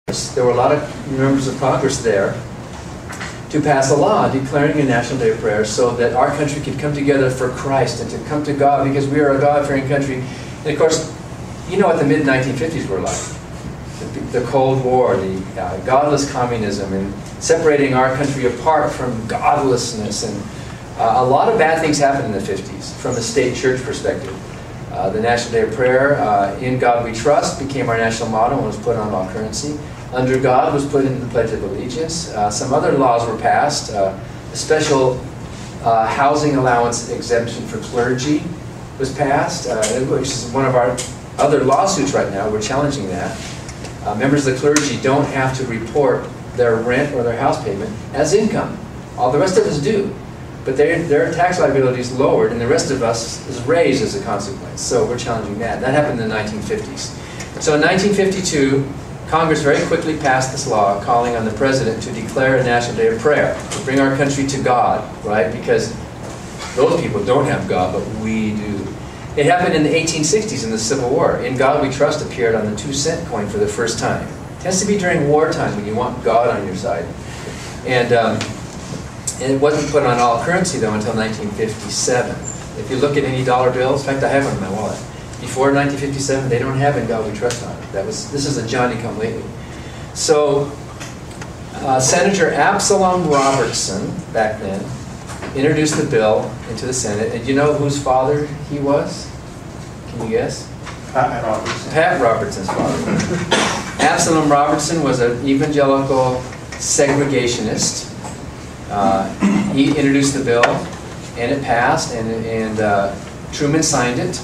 There were a lot of members of Congress there to pass a law declaring a national day of prayer so that our country could come together for Christ and to come to God, because we are a God-fearing country. And of course, you know what the mid-1950s were like. The Cold War, the godless communism, and separating our country apart from godlessness. And a lot of bad things happened in the 50s from a state church perspective. The National Day of Prayer, In God We Trust, became our national motto and was put on all currency. Under God was put into the Pledge of Allegiance. Some other laws were passed. A special housing allowance exemption for clergy was passed, which is one of our other lawsuits right now. We're challenging that. Members of the clergy don't have to report their rent or their house payment as income. All the rest of us do. But their tax liability is lowered, and the rest of us is raised as a consequence. So we're challenging that. That happened in the 1950s. So in 1952, Congress very quickly passed this law calling on the President to declare a National Day of Prayer, to bring our country to God, right? Because those people don't have God, but we do. It happened in the 1860s in the Civil War. In God We Trust appeared on the 2-cent coin for the first time. It tends to be during wartime when you want God on your side. And it wasn't put on all currency, though, until 1957. If you look at any dollar bills, in fact, I have one in my wallet. Before 1957, they don't have In God We Trust on it. This is a Johnny-come-lately. So, Senator Absalom Robertson, back then, introduced the bill into the Senate. And you know whose father he was? Can you guess? Pat Robertson. Pat Robertson's father. Absalom Robertson was an evangelical segregationist. He introduced the bill, and it passed, and Truman signed it.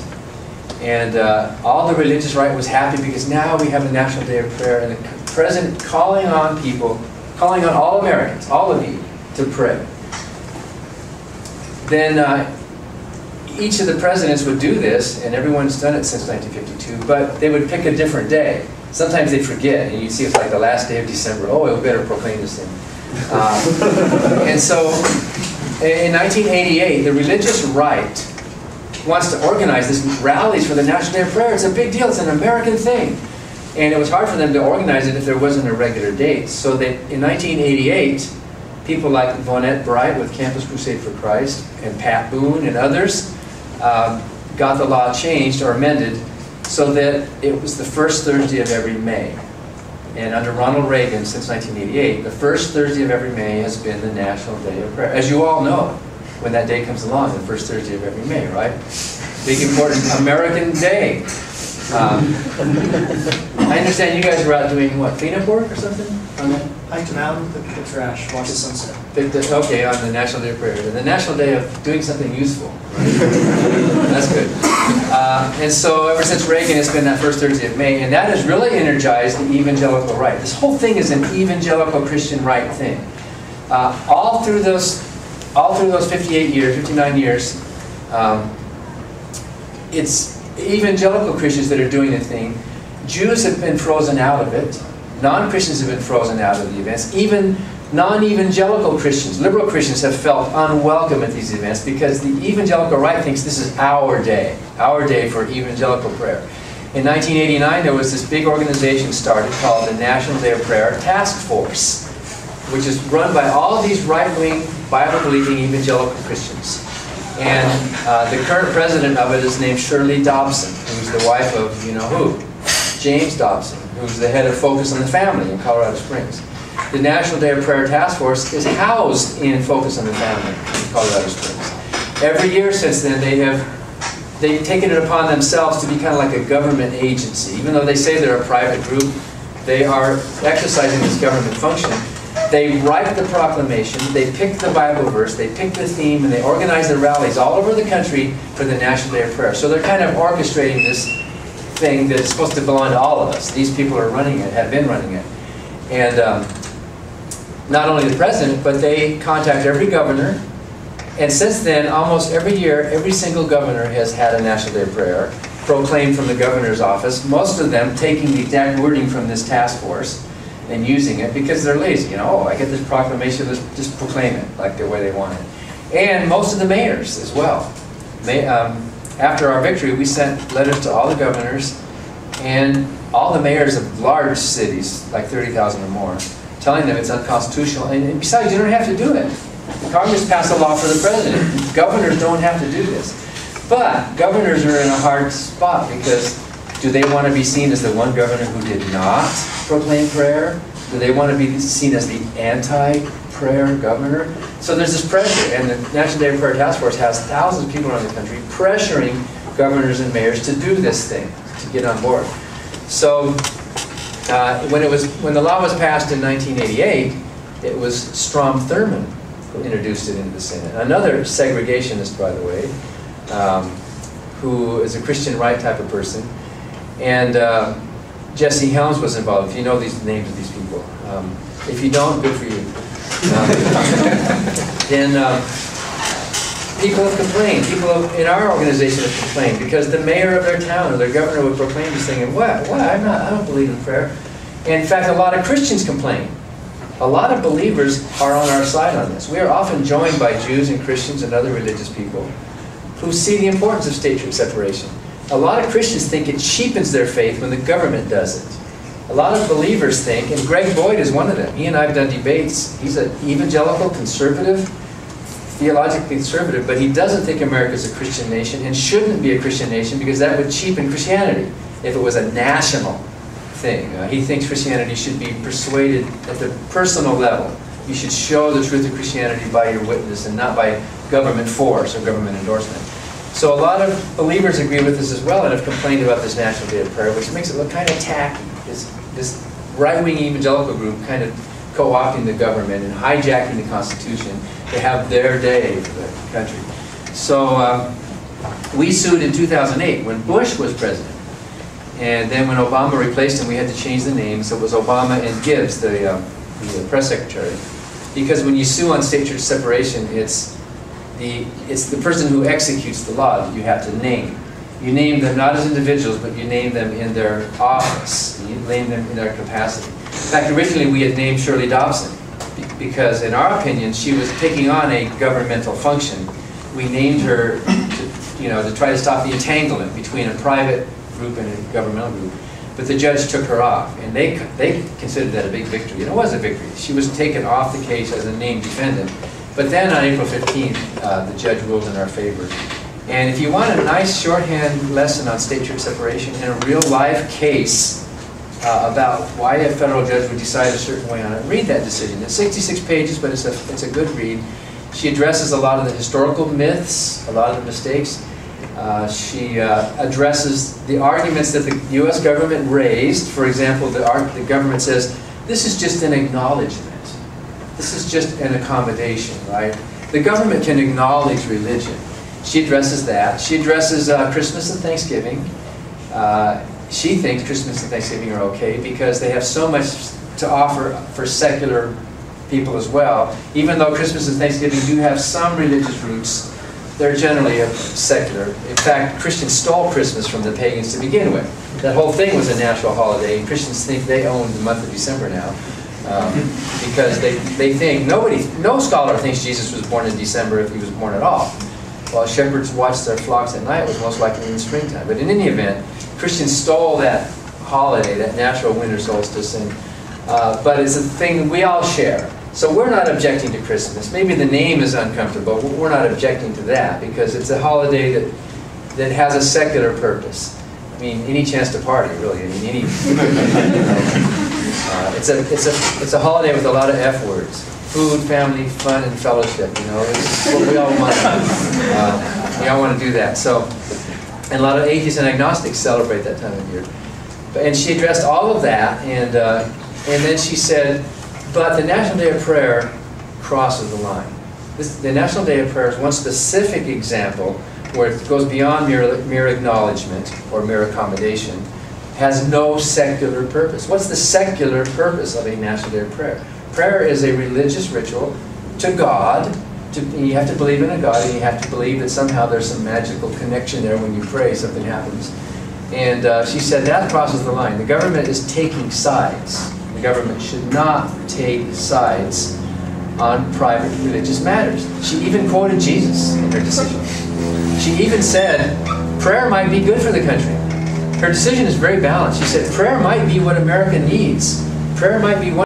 And all the religious right was happy because now we have a National Day of Prayer, and the President calling on people, calling on all Americans, all of you, to pray. Then each of the presidents would do this, and everyone's done it since 1952, but they would pick a different day. Sometimes they'd forget, and you'd see it's like the last day of December. Oh, we better proclaim this thing. And so in 1988, the religious right wants to organize these rallies for the National Day of Prayer. It's a big deal. It's an American thing. And it was hard for them to organize it if there wasn't a regular date. So that in 1988, people like Vonette Bright with Campus Crusade for Christ and Pat Boone and others got the law changed or amended so that it was the first Thursday of every May. And under Ronald Reagan, since 1988, the first Thursday of every May has been the National Day of Prayer. As you all know, when that day comes along, the first Thursday of every May, right? Big, important American day. I understand you guys were out doing, what, cleanup work or something? Hiked an out, picked the trash, watched the sunset. Okay, on the National Day of Prayer. The National Day of doing something useful. Right? That's good. And so ever since Reagan, it's been that first Thursday of May, and that has really energized the evangelical right. This whole thing is an evangelical Christian right thing. All through those 58 years, 59 years, it's evangelical Christians that are doing the thing. Jews have been frozen out of it. Non-Christians have been frozen out of the events. Even non-evangelical Christians, liberal Christians, have felt unwelcome at these events because the evangelical right thinks this is our day for evangelical prayer. In 1989, there was this big organization started called the National Day of Prayer Task Force, which is run by all these right-wing, Bible-believing evangelical Christians. And the current president of it is named Shirley Dobson, who's the wife of, you know who? James Dobson, who's the head of Focus on the Family in Colorado Springs. The National Day of Prayer Task Force is housed in Focus on the Family in Colorado Springs. Every year since then, they've taken it upon themselves to be kind of like a government agency. Even though they say they're a private group, they are exercising this government function. They write the proclamation, they pick the Bible verse, they pick the theme, and they organize the rallies all over the country for the National Day of Prayer. So they're kind of orchestrating this thing that is supposed to belong to all of us. These people are running it, have been running it. And not only the president, but they contact every governor. And since then, almost every year, every single governor has had a National Day of Prayer proclaimed from the governor's office, most of them taking the exact wording from this task force and using it because they're lazy. You know, oh, I get this proclamation, let's just proclaim it like the way they want it. And most of the mayors as well. After our victory, we sent letters to all the governors, and all the mayors of large cities, like 30,000 or more, telling them it's unconstitutional. And besides, you don't have to do it. Congress passed a law for the president. Governors don't have to do this. But governors are in a hard spot because do they want to be seen as the one governor who did not proclaim prayer? Do they want to be seen as the anti-prayer governor? So there's this pressure, and the National Day of Prayer Task Force has thousands of people around the country pressuring governors and mayors to do this thing, to get on board. So when the law was passed in 1988, it was Strom Thurmond who introduced it into the Senate. Another segregationist, by the way, who is a Christian right type of person. And Jesse Helms was involved. If you know these names of these people. If you don't, good for you. Then people have complained. People in our organization have complained because the mayor of their town or their governor would proclaim this thing and what? I don't believe in prayer. And in fact, a lot of Christians complain. A lot of believers are on our side on this. We are often joined by Jews and Christians and other religious people who see the importance of state-church separation. A lot of Christians think it cheapens their faith when the government does it. A lot of believers think, and Greg Boyd is one of them. He and I have done debates. He's an evangelical, conservative, theologically conservative, but he doesn't think America is a Christian nation and shouldn't be a Christian nation because that would cheapen Christianity if it was a national thing. He thinks Christianity should be persuaded at the personal level. You should show the truth of Christianity by your witness and not by government force or government endorsement. So a lot of believers agree with this as well and have complained about this National Day of Prayer, which makes it look kind of tacky. This right-wing evangelical group kind of co-opting the government and hijacking the Constitution to have their day for the country. So we sued in 2008 when Bush was president. And then when Obama replaced him, we had to change the name. So it was Obama and Gibbs, the press secretary. Because when you sue on state-church separation, it's the person who executes the law that you have to name. You name them not as individuals, but you name them in their office. You name them in their capacity. In fact, originally we had named Shirley Dobson because, in our opinion, she was taking on a governmental function. We named her to try to stop the entanglement between a private group and a governmental group. But the judge took her off, and they considered that a big victory. And it was a victory. She was taken off the case as a named defendant. But then on April 15th, the judge ruled in our favor. And if you want a nice shorthand lesson on state-church separation in a real-life case about why a federal judge would decide a certain way on it, read that decision. It's 66 pages, but it's a good read. She addresses a lot of the historical myths, a lot of the mistakes. She addresses the arguments that the U.S. government raised. For example, the government says, this is just an acknowledgement. This is just an accommodation, right? The government can acknowledge religion. She addresses that. She addresses Christmas and Thanksgiving. She thinks Christmas and Thanksgiving are okay because they have so much to offer for secular people as well. Even though Christmas and Thanksgiving do have some religious roots, they're generally secular. In fact, Christians stole Christmas from the pagans to begin with. That whole thing was a national holiday, and Christians think they own the month of December now. Because they think, no scholar thinks Jesus was born in December if he was born at all. While shepherds watched their flocks at night, it was most likely in the springtime. But in any event, Christians stole that holiday, that natural winter solstice, but it's a thing we all share. So we're not objecting to Christmas. Maybe the name is uncomfortable, but we're not objecting to that because it's a holiday that has a secular purpose. I mean, any chance to party, really. I mean, it's a holiday with a lot of F words: food, family, fun, and fellowship. It's what we all want. We all want to do that. So, and a lot of atheists and agnostics celebrate that time of year. And she addressed all of that, and then she said, but the National Day of Prayer crosses the line. The National Day of Prayer is one specific example where it goes beyond mere acknowledgement or mere accommodation, has no secular purpose. What's the secular purpose of a National Day of Prayer? Prayer is a religious ritual to God. You have to believe in a God, and you have to believe that somehow there's some magical connection there. When you pray, something happens. And she said that crosses the line. The government is taking sides. The government should not take sides on private religious matters. She even quoted Jesus in her decision. She even said, prayer might be good for the country. her decision is very balanced. She said prayer might be what America needs. Prayer might be one